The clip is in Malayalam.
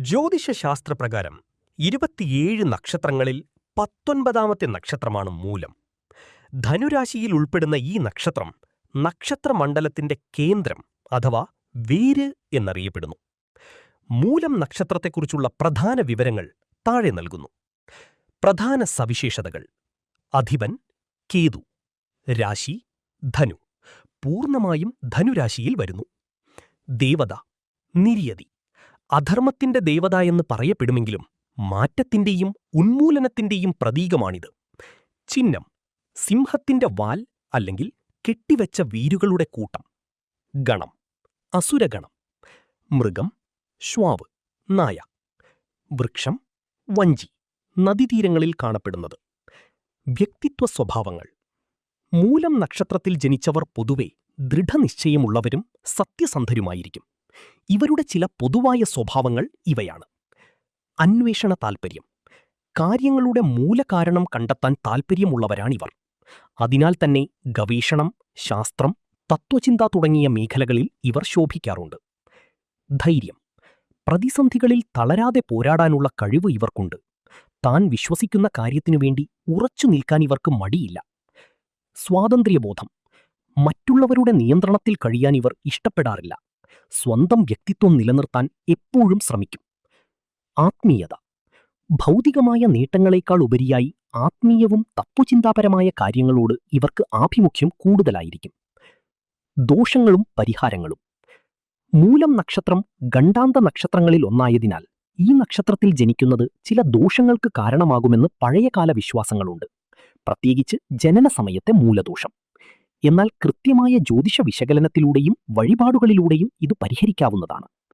ജ്യോതിഷശാസ്ത്രപ്രകാരം 27 നക്ഷത്രങ്ങളിൽ 19ാമത്തെ നക്ഷത്രമാണ് മൂലം. ധനുരാശിയിൽ ഉൾപ്പെടുന്ന ഈ നക്ഷത്രം നക്ഷത്രമണ്ഡലത്തിന്റെ കേന്ദ്രം അഥവാ വേര് എന്നറിയപ്പെടുന്നു. മൂലം നക്ഷത്രത്തെക്കുറിച്ചുള്ള പ്രധാന വിവരങ്ങൾ താഴെ നൽകുന്നു. പ്രധാന സവിശേഷതകൾ: അധിപൻ കേതു, രാശി ധനു, പൂർണ്ണമായും ധനുരാശിയിൽ വരുന്നു. ദേവത നിര്യതി, അധർമ്മത്തിന്റെ ദേവത എന്ന് പറയപ്പെടുമെങ്കിലും മാറ്റത്തിന്റെയും ഉന്മൂലനത്തിന്റെയും പ്രതീകമാണിത്. ചിഹ്നം സിംഹത്തിന്റെ വാൽ അല്ലെങ്കിൽ കെട്ടിവെച്ച വീരുകളുടെ കൂട്ടം. ഗണം അസുരഗണം. മൃഗം ശ്വാവ്, നായ. വൃക്ഷം വഞ്ചി, നദീതീരങ്ങളിൽ കാണപ്പെടുന്നത്. വ്യക്തിത്വ സ്വഭാവങ്ങൾ: മൂലം നക്ഷത്രത്തിൽ ജനിച്ചവർ പൊതുവെ ദൃഢനിശ്ചയമുള്ളവരും സത്യസന്ധരുമായിരിക്കും. ഇവരുടെ ചില പൊതുവായ സ്വഭാവങ്ങൾ ഇവയാണ്. അന്വേഷണ താൽപ്പര്യം: കാര്യങ്ങളുടെ മൂലകാരണം കണ്ടെത്താൻ താൽപ്പര്യമുള്ളവരാണിവർ. അതിനാൽ തന്നെ ഗവേഷണം, ശാസ്ത്രം, തത്വചിന്ത തുടങ്ങിയ മേഖലകളിൽ ഇവർ ശോഭിക്കാറുണ്ട്. ധൈര്യം: പ്രതിസന്ധികളിൽ തളരാതെ പോരാടാനുള്ള കഴിവ് ഇവർക്കുണ്ട്. താൻ വിശ്വസിക്കുന്ന കാര്യത്തിനു വേണ്ടി ഉറച്ചു നിൽക്കാൻ ഇവർക്ക് മടിയില്ല. സ്വാതന്ത്ര്യബോധം: മറ്റുള്ളവരുടെ നിയന്ത്രണത്തിൽ കഴിയാൻ ഇവർ ഇഷ്ടപ്പെടാറില്ല. സ്വന്തം വ്യക്തിത്വം നിലനിർത്താൻ എപ്പോഴും ശ്രമിക്കും. ആത്മീയത: ഭൗതികമായ നേട്ടങ്ങളെക്കാൾ ഉപരിയായി ആത്മീയവും തത്വചിന്താപരമായ കാര്യങ്ങളോട് ഇവർക്ക് ആഭിമുഖ്യം കൂടുതലായിരിക്കും. ദോഷങ്ങളും പരിഹാരങ്ങളും: മൂലം നക്ഷത്രം ഗണ്ഡാന്ത നക്ഷത്രങ്ങളിൽ ഒന്നായതിനാൽ ഈ നക്ഷത്രത്തിൽ ജനിക്കുന്നത് ചില ദോഷങ്ങൾക്ക് കാരണമാകുമെന്ന് പഴയകാല വിശ്വാസങ്ങളുണ്ട്, പ്രത്യേകിച്ച് ജനന സമയത്തെ മൂലദോഷം. എന്നാൽ കൃത്യമായ ജ്യോതിഷ വിശകലനത്തിലൂടെയും വഴിപാടുകളിലൂടെയും ഇത് പരിഹരിക്കാവുന്നതാണ്.